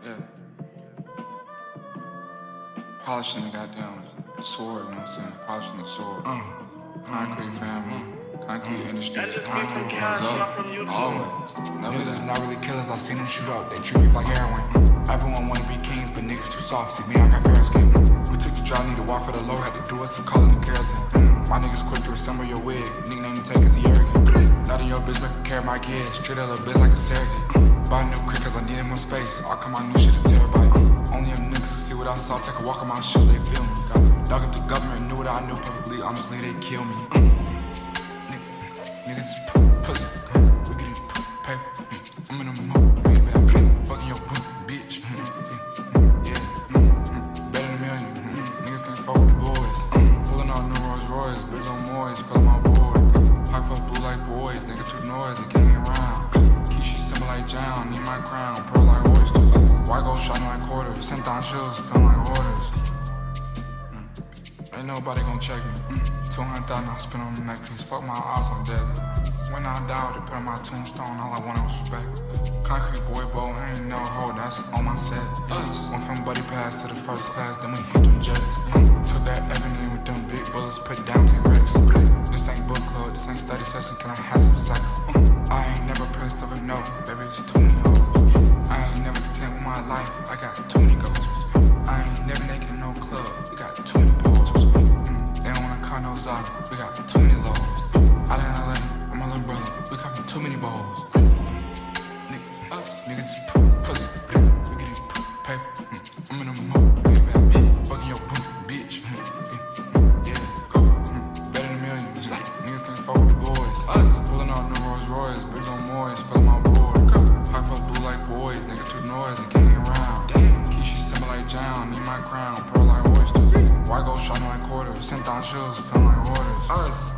Yeah. Polishing the goddamn sword, you know what I'm saying? Polishing the sword. Concrete family. Concrete industry. Concrete runs up. Always. Never Niggas is that. not really killers, I seen them shoot up. They treat me like heroin. Everyone wanna be kings, but niggas too soft. See me, I got fair skin. We took the job, need to walk for the low. Had to do us some color and keratin. My niggas quick to assemble your wig. Nickname you take is he arrogant. Not in your bitch, make her carry my kids. Treat that little bitch like a surrogate. Bought a new crib cause I needed more space. All come my new shit a terabyte. Only them niggas who see what I saw. Take a walk on my shoes, they feel me. Dug up the government, knew what I knew perfectly. Honestly, they kill me. Niggas is pussy. We getting paper. I'm in a mood, baby. Fucking your bitch. Yeah. Better than a million. Niggas can't fuck with the boys. Pulling out new Rolls Royce, bitch on Moyes, fill my boy. High fuck blue like boys, nigga too noisy, can't get around. Keisha simple like John, need my crown, pearl like oysters. White gold shining like quarters, 10,000 shoes, feeling like orders. Ain't nobody gon' check me. 200,000 I spent on the neck piece. Fuck my eyes, I'm deadly. When I die, they put on my tombstone. All I wanted was respect. Concrete boy, bow, I ain't never hold. That's on my set. Went from buddy pass to the first class, then we hit them jets. Took that ebony with them big bullets, put down 10 bricks. This ain't book club, this ain't study session. Can I have some sex? I ain't never pressed over no, baby. It's too many hoes. I ain't never content with my life. I got too many goals. I ain't never naked in no club. We got too many poles. They don't wanna cut nose off. We got too many lows. Out in LA, I'm a little brother. We copping too many balls. Niggas is pussy. We getting paper. I'm in a mood, baby. Fucking your bitch. Yeah. Better than a million. Niggas can't fuck with the boys. Pulling out new Rolls Royce, bitch on Moyes, fill my boy. High fuck blue like boys, niggas too noisy, can't get around. Keisha simple like John, need my crown, pearl like oysters. White gold shining like quarters, 10,000 shoes, feeling like orders.